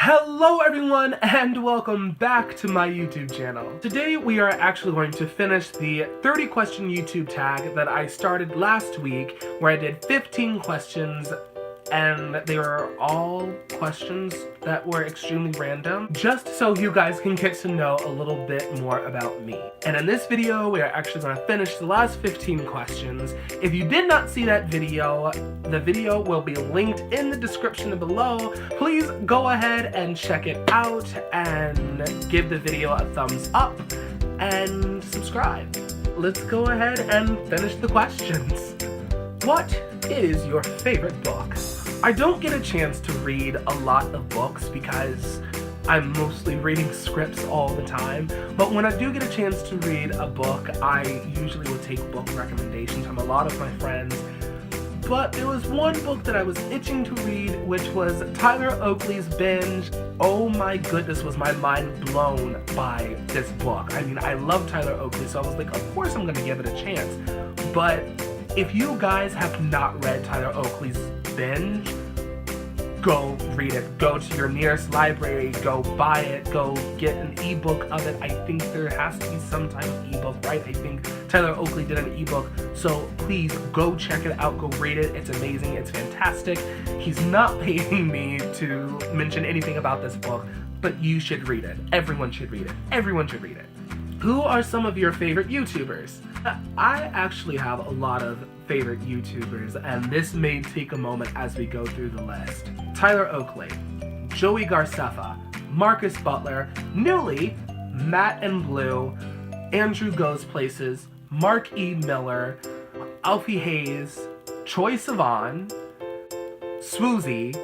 Hello everyone and welcome back to my YouTube channel. Today we are actually going to finish the 30 question YouTube tag that I started last week, where I did 15 questions and they were all questions that were extremely random, just so you guys can get to know a little bit more about me. And in this video, we are actually going to finish the last 15 questions. If you did not see that video, the video will be linked in the description below. Please go ahead and check it out and give the video a thumbs up and subscribe. Let's go ahead and finish the questions. What is your favorite book? I don't get a chance to read a lot of books because I'm mostly reading scripts all the time, but when I do get a chance to read a book, I usually will take book recommendations from a lot of my friends. But there was one book that I was itching to read, which was Tyler Oakley's Binge. Oh my goodness, was my mind blown by this book. I mean, I love Tyler Oakley, so I was like, of course I'm gonna give it a chance. But if you guys have not read Tyler Oakley's Binge, go read it. Go to your nearest library, go buy it, go get an ebook of it. I think there has to be some type of ebook, right? I think Tyler Oakley did an ebook, so please go check it out, go read it. It's amazing, it's fantastic. He's not paying me to mention anything about this book, but you should read it. Everyone should read it. Everyone should read it. Who are some of your favorite YouTubers? I actually have a lot of favorite YouTubers, and this may take a moment as we go through the list. Tyler Oakley, Joey Garcefa, Marcus Butler, Newly, Matt and Blue, Andrew Goes Places, Mark E. Miller, Alfie Hayes, Troy Sivan, Swoozy,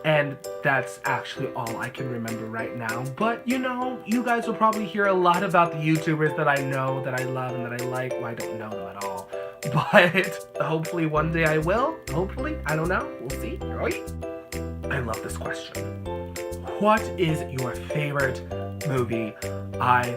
and that's actually all I can remember right now. But you know, you guys will probably hear a lot about the YouTubers that I know, that I love, and that I like. Well, I don't know them at all. But hopefully one day I will. Hopefully. I don't know. We'll see. Right? I love this question. What is your favorite movie? I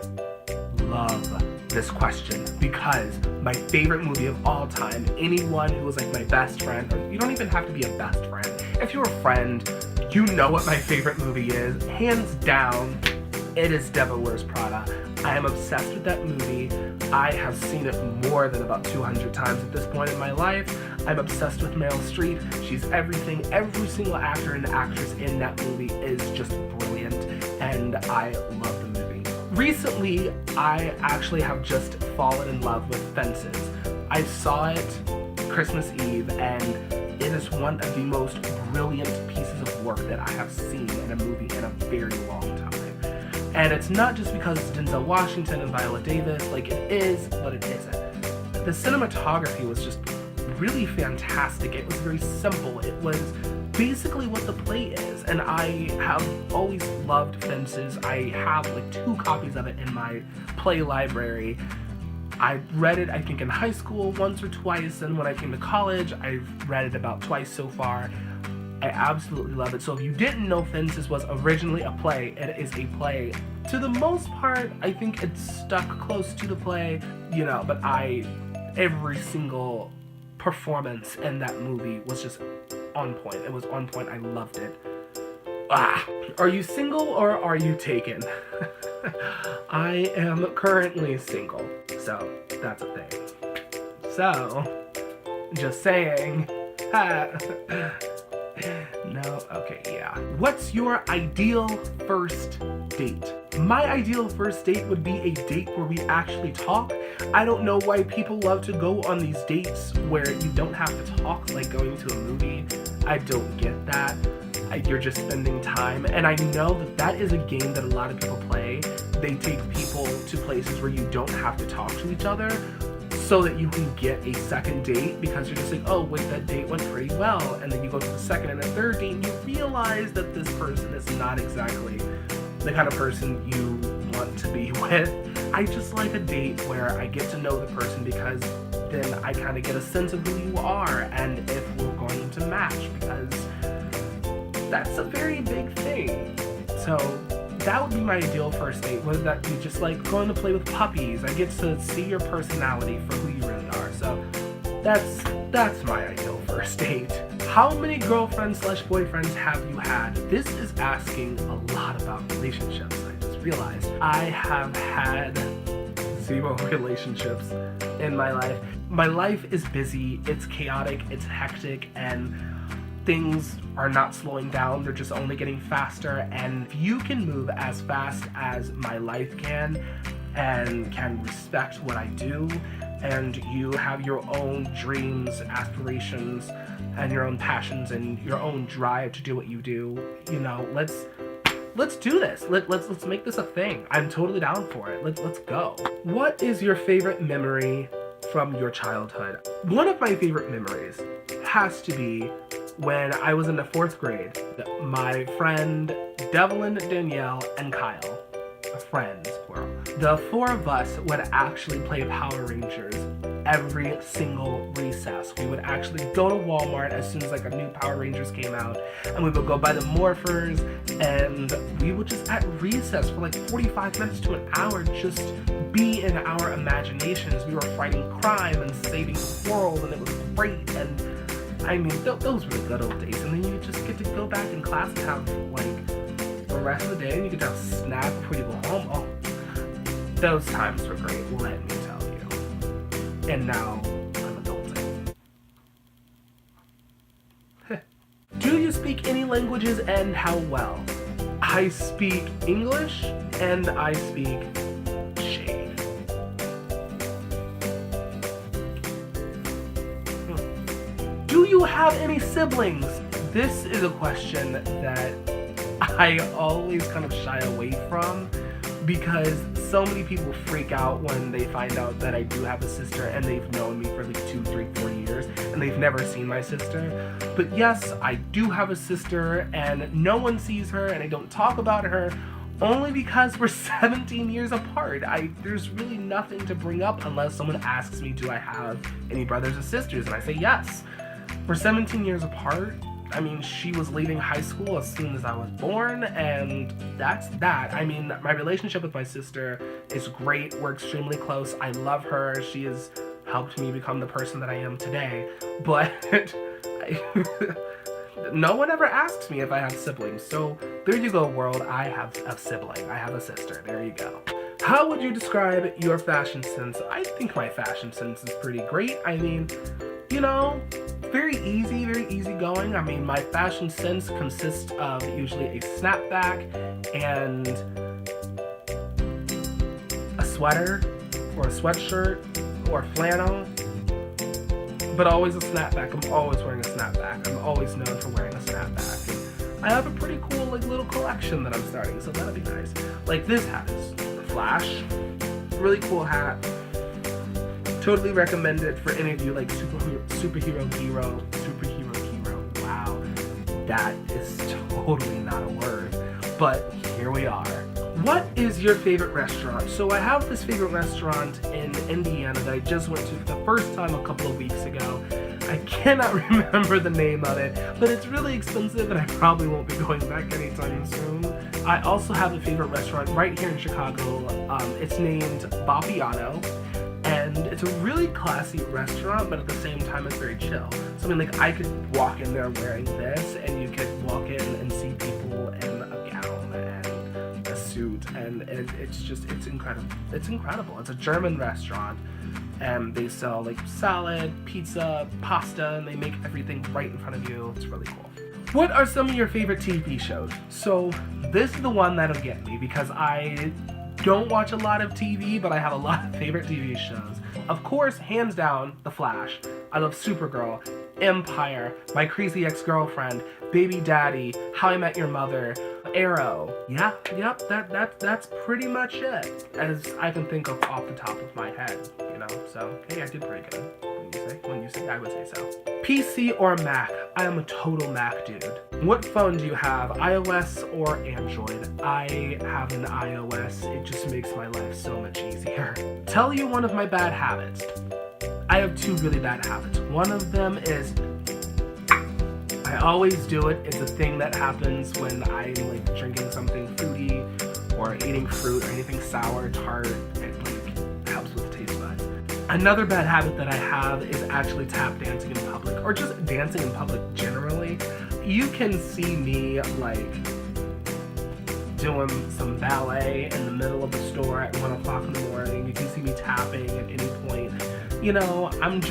love this question because my favorite movie of all time, anyone who was like my best friend, or you don't even have to be a best friend. If you're a friend, you know what my favorite movie is. Hands down, it is Devil Wears Prada. I am obsessed with that movie. I have seen it more than about 200 times at this point in my life. I'm obsessed with Meryl Streep. She's everything. Every single actor and actress in that movie is just brilliant, and I love the movie. Recently, I actually have just fallen in love with Fences. I saw it Christmas Eve, and it is one of the most brilliant pieces of work that I have seen in a movie in a very long time. And it's not just because it's Denzel Washington and Viola Davis, like it is, but it isn't. The cinematography was just really fantastic. It was very simple. It was basically what the play is, and I have always loved Fences. I have like 2 copies of it in my play library. I read it, I think, in high school once or twice, and when I came to college, I've read it about twice so far. I absolutely love it. So if you didn't know Fences was originally a play, it is a play. To the most part, I think it's stuck close to the play, you know, but every single performance in that movie was just on point. It was on point. I loved it. Are you single or are you taken? I am currently single, so that's a thing. So, just saying. No? Okay, yeah. What's your ideal first date? My ideal first date would be a date where we actually talk. I don't know why people love to go on these dates where you don't have to talk, like going to a movie. I don't get that. You're just spending time, and I know that that is a game that a lot of people play. They take people to places where you don't have to talk to each other so that you can get a second date, because you're just like, oh wait, that date went pretty well, and then you go to the second and the third date and you realize that this person is not exactly the kind of person you want to be with. I just like a date where I get to know the person, because then I kind of get a sense of who you are and if we're going to match, because that's a very big thing. So that would be my ideal first date. Would that be just like going to play with puppies? I get to see your personality for who you really are. So that's my ideal first date. How many girlfriends / boyfriends have you had? This is asking a lot about relationships. I just realized I have had 0 relationships in my life. My life is busy, it's chaotic, it's hectic, and things are not slowing down, they're just only getting faster. And if you can move as fast as my life can and can respect what I do, and you have your own dreams, aspirations, and your own passions and your own drive to do what you do, you know, let's do this. Let's make this a thing. I'm totally down for it. Let's go. What is your favorite memory from your childhood? One of my favorite memories has to be when I was in the 4th grade. My friend Devlin, Danielle, and Kyle, friends, plural. The 4 of us would actually play Power Rangers every single recess. We would actually go to Walmart as soon as like a new Power Rangers came out, and we would go buy the morphers, and we would just at recess for like 45 minutes to an hour just be in our imaginations. We were fighting crime and saving the world, and it was great. And I mean, those were the good old days. And then you just get to go back in class and have like the rest of the day, and you get to have a snack before you go home. Oh, those times were great, let me tell you. And now I'm adulting. Do you speak any languages, and how well? I speak English and I speak shade. Do you have any siblings? This is a question that I always kind of shy away from, because so many people freak out when they find out that I do have a sister and they've known me for like 2, 3, 4 years and they've never seen my sister. But yes, I do have a sister, and no one sees her, and I don't talk about her only because we're 17 years apart. There's really nothing to bring up unless someone asks me, do I have any brothers or sisters? And I say yes. We're 17 years apart. I mean, she was leaving high school as soon as I was born, and that's that. I mean, my relationship with my sister is great. We're extremely close. I love her. She has helped me become the person that I am today. But no one ever asks me if I have siblings. So there you go, world. I have a sibling. I have a sister. There you go. How would you describe your fashion sense? I think my fashion sense is pretty great. I mean, you know, very easy going. I mean, my fashion sense consists of usually a snapback and a sweater or a sweatshirt or flannel, but always a snapback. I'm always wearing a snapback. I'm always known for wearing a snapback. And I have a pretty cool like little collection that I'm starting, so that'll be nice. Like this hat is The Flash. Really cool hat. Totally recommend it for any of you like superhero hero. Wow, that is totally not a word, but here we are. What is your favorite restaurant? So I have this favorite restaurant in Indiana that I just went to for the first time a couple of weeks ago. I cannot remember the name of it, but it's really expensive and I probably won't be going back anytime soon. I also have a favorite restaurant right here in Chicago. It's named Bappiano. And it's a really classy restaurant, but at the same time, it's very chill. So, I mean, like, I could walk in there wearing this, and you could walk in and see people in a gown and a suit, and it's incredible. It's incredible. It's a German restaurant, and they sell, like, salad, pizza, pasta, and they make everything right in front of you. It's really cool. What are some of your favorite TV shows? So, this is the one that'll get me, because I don't watch a lot of TV, but I have a lot of favorite TV shows. Of course, hands down, The Flash. I love Supergirl, Empire, My Crazy Ex-Girlfriend, Baby Daddy, How I Met Your Mother, Arrow. That's pretty much it, as I can think of off the top of my head, you know? So, hey, I did pretty good. When you say, I would say so. PC or Mac? I am a total Mac dude. What phone do you have, iOS or Android? I have an iOS. It just makes my life so much easier. Tell you one of my bad habits. I have 2 really bad habits. One of them is I always do it. It's a thing that happens when I'm like drinking something fruity or eating fruit or anything sour, tart. It like helps with the taste buds. Another bad habit that I have is actually tap dancing in public, or just dancing in public generally. you can see me like doing some ballet in the middle of the store at 1 o'clock in the morning. You can see me tapping at any point. You know, I'm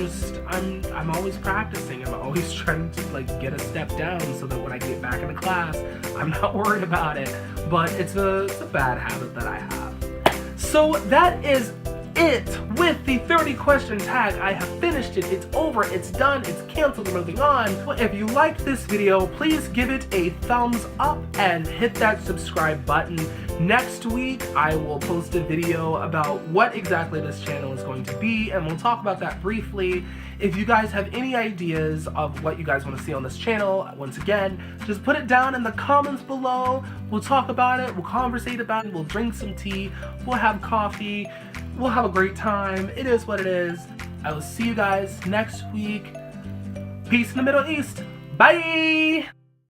always practicing. I'm always trying to like get a step down so that when I get back into class, I'm not worried about it. But it's a bad habit that I have. So that is it with the 30 question tag. I have finished it. It's over. It's done. It's canceled. We're moving on. If you liked this video, please give it a thumbs up and hit that subscribe button. Next week, I will post a video about what exactly this channel is going to be, and we'll talk about that briefly. If you guys have any ideas of what you guys want to see on this channel, once again, just put it down in the comments below. We'll talk about it. We'll conversate about it. We'll drink some tea. We'll have coffee. We'll have a great time. It is what it is. I will see you guys next week. Peace in the Middle East. Bye!